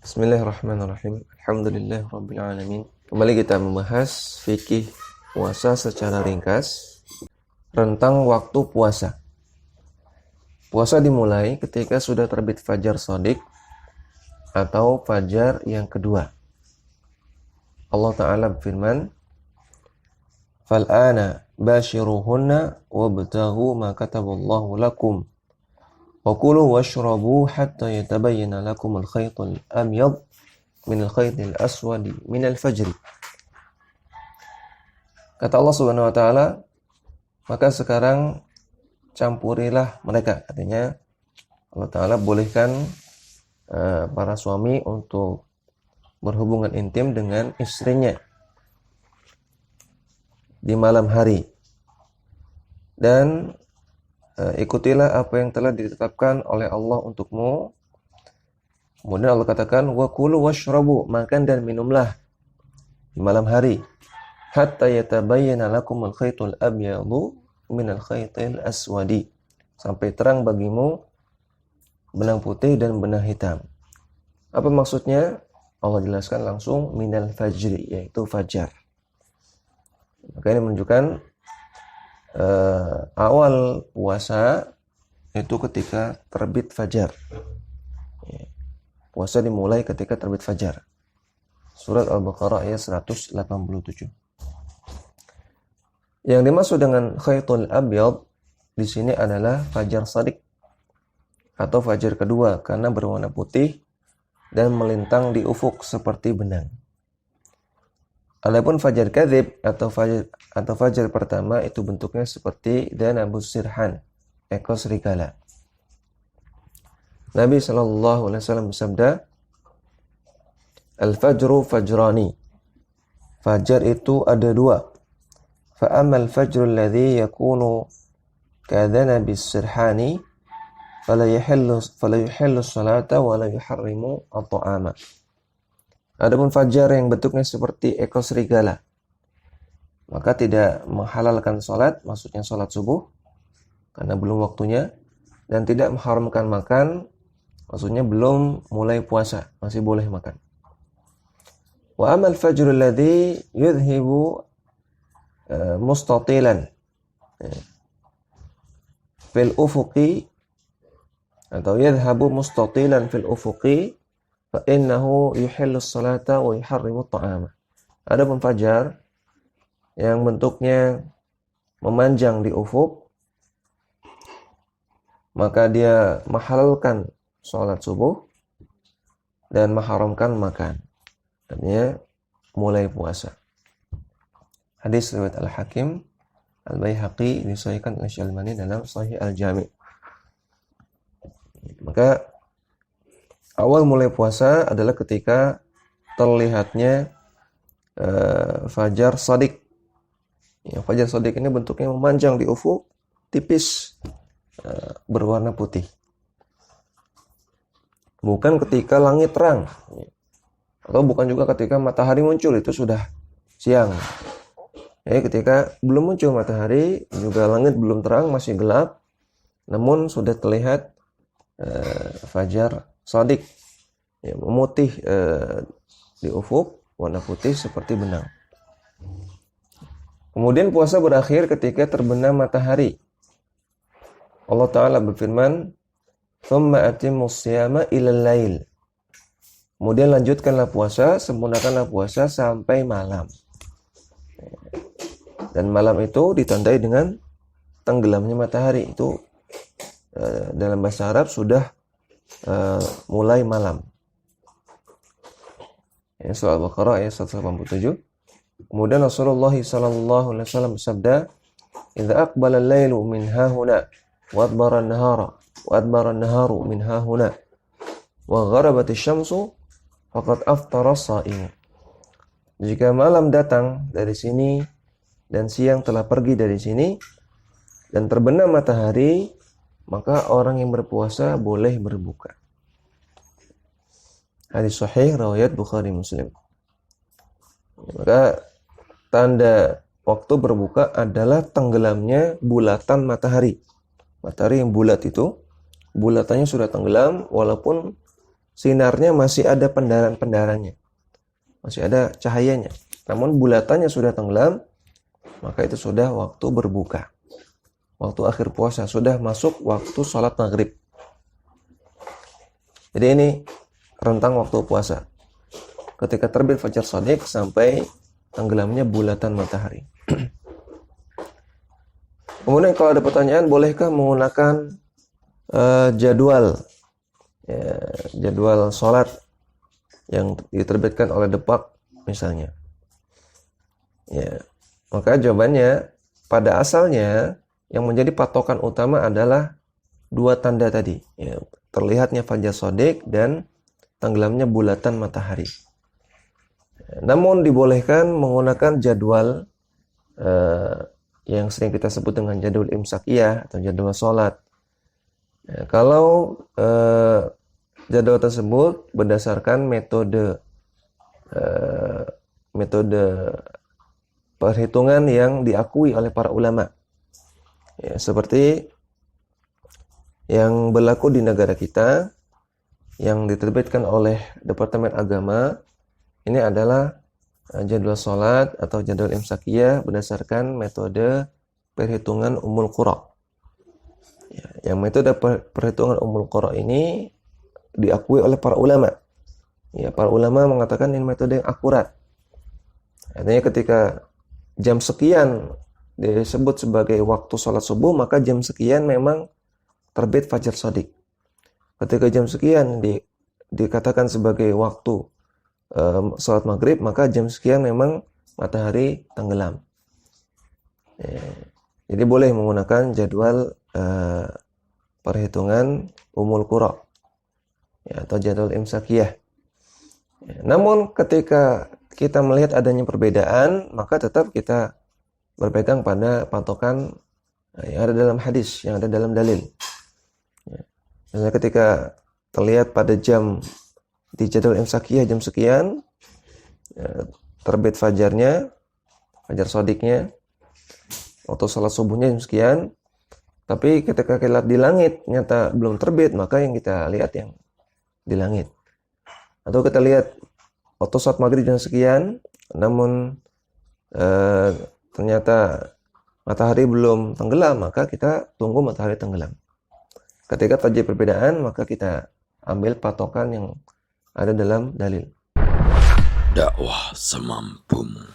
Bismillahirrahmanirrahim. Alhamdulillahirabbil alamin. Kembali kita membahas fikih puasa secara ringkas. Rentang waktu puasa. Puasa dimulai ketika sudah terbit fajar shadiq atau fajar yang kedua. Allah Ta'ala berfirman, "Fal'ana bashiruhunna wabtaghu ma kataballahu lakum. وَكُلُوا وَاشْرَبُوا حَتَّى يَتَبَيَّنَ لَكُمُ الْخَيْطُ الْأَبْيَضُ مِنَ الْخَيْطِ الْأَسْوَدِ مِنَ الْفَجْرِ." Kata Allah Subhanahu wa taala, maka sekarang campurilah mereka. Artinya Allah Ta'ala bolehkan para suami untuk berhubungan intim dengan istrinya di malam hari. Dan ikutilah apa yang telah ditetapkan oleh Allah untukmu. Kemudian Allah katakan, wa kulu washrabu, makan dan minumlah di malam hari, hatta yatabayyana lakumul khaytul abyadu minal khaytil aswadi, sampai terang bagimu benang putih dan benang hitam. Apa maksudnya? Allah jelaskan langsung, minal fajri, yaitu fajar. Maka ini menunjukkan awal puasa itu ketika terbit fajar. Puasa dimulai ketika terbit fajar. Surat Al-Baqarah ayat 187. Yang dimaksud dengan khaytul abyad di sini adalah fajar shadiq atau fajar kedua, karena berwarna putih dan melintang di ufuk seperti benang. Adapun fajar kadzib atau fajar pertama itu bentuknya seperti danabus sirhan, ekor serigala. Nabi SAW bersabda, "Al-fajru fajrani." Fajar itu ada dua. Fa ammal fajru alladhi yakunu kadhanabis sirhani fala yuhillu salata wa la yuharrimu at-ta'ama. Adapun fajar yang bentuknya seperti ekor serigala, maka tidak menghalalkan salat, maksudnya salat subuh, karena belum waktunya, dan tidak mengharamkan makan, maksudnya belum mulai puasa, masih boleh makan. Wa amal fajr alladhi yudhibu mustatilan fil ufuqi atau yadhhabu mustatilan fil ufuqi fa innahu yuhillu salata wa yuharrimu at-ta'ama. Adapun fajar yang bentuknya memanjang di ufuk, maka dia menghalalkan salat subuh dan mengharamkan makan. Artinya mulai puasa. Hadis riwayat Al-Hakim, Al-Baihaqi disahihkan oleh Syalbani dalam Sahih Al-Jami'. Maka awal mulai puasa adalah ketika terlihatnya fajar shadiq. Ya, fajar shadiq ini bentuknya memanjang di ufuk, tipis, berwarna putih. Bukan ketika langit terang, atau bukan juga ketika matahari muncul, itu sudah siang. Ya, ketika belum muncul matahari, juga langit belum terang, masih gelap, namun sudah terlihat fajar shadiq, ya, memutih di ufuk, warna putih seperti benang. Kemudian puasa berakhir ketika terbenam matahari. Allah Ta'ala berfirman, "Tsumma atimmus siyama ilal lail." Kemudian lanjutkanlah puasa, sempurnakanlah puasa sampai malam. Dan malam itu ditandai dengan tenggelamnya matahari. Itu dalam bahasa Arab sudah mulai malam. Ya, surah Al-Baqarah ayat 187. Kemudian Rasulullah sallallahu alaihi wasallam bersabda, "Idza aqbala al-lailu min hahuna wa adbara an-naharu min hahuna wa gharabat asy-syamsu faqad aftara as-sha'im." Jika malam datang dari sini dan siang telah pergi dari sini dan terbenam matahari, maka orang yang berpuasa boleh berbuka. Hadis sahih riwayat Bukhari Muslim. Maka tanda waktu berbuka adalah tenggelamnya bulatan matahari. Matahari yang bulat itu, bulatannya sudah tenggelam, walaupun sinarnya masih ada pendaran-pendarannya, masih ada cahayanya. Namun bulatannya sudah tenggelam, maka itu sudah waktu berbuka, waktu akhir puasa, sudah masuk waktu sholat maghrib. Jadi ini rentang waktu puasa, ketika terbit fajar shadiq sampai tenggelamnya bulatan matahari. Kemudian kalau ada pertanyaan, bolehkah menggunakan jadwal jadwal sholat yang diterbitkan oleh Depak misalnya? Ya, maka jawabannya, pada asalnya yang menjadi patokan utama adalah dua tanda tadi, ya, terlihatnya fajar shadiq dan tenggelamnya bulatan matahari. Namun dibolehkan menggunakan jadwal yang sering kita sebut dengan jadwal imsakiyah atau jadwal sholat. Ya, kalau jadwal tersebut berdasarkan metode perhitungan yang diakui oleh para ulama, ya, seperti yang berlaku di negara kita yang diterbitkan oleh Departemen Agama. Ini adalah jadwal sholat atau jadwal imsakiyah berdasarkan metode perhitungan Ummul Qura. Ya, yang metode perhitungan Ummul Qura ini diakui oleh para ulama. Ya, para ulama mengatakan ini metode yang akurat. Artinya ketika jam sekian disebut sebagai waktu sholat subuh, maka jam sekian memang terbit fajar shadiq. Ketika jam sekian dikatakan sebagai waktu sholat maghrib, maka jam sekian memang matahari tenggelam. Jadi boleh menggunakan jadwal perhitungan Ummul Qura, ya, atau jadwal imsakiyah. Namun ketika kita melihat adanya perbedaan, maka tetap kita berpegang pada patokan yang ada dalam hadis, yang ada dalam dalil. Misalnya ketika terlihat pada jam di jadwal imsakiyah jam sekian, terbit fajarnya, fajar shadiqnya, waktu salat subuhnya jam sekian, tapi ketika kita lihat di langit nyata belum terbit, maka yang kita lihat yang di langit. Atau kita lihat waktu salat maghrib jam sekian, namun ternyata matahari belum tenggelam, maka kita tunggu matahari tenggelam. Ketika terjadi perbedaan, maka kita ambil patokan yang ada dalam dalil. Dakwah semampumu.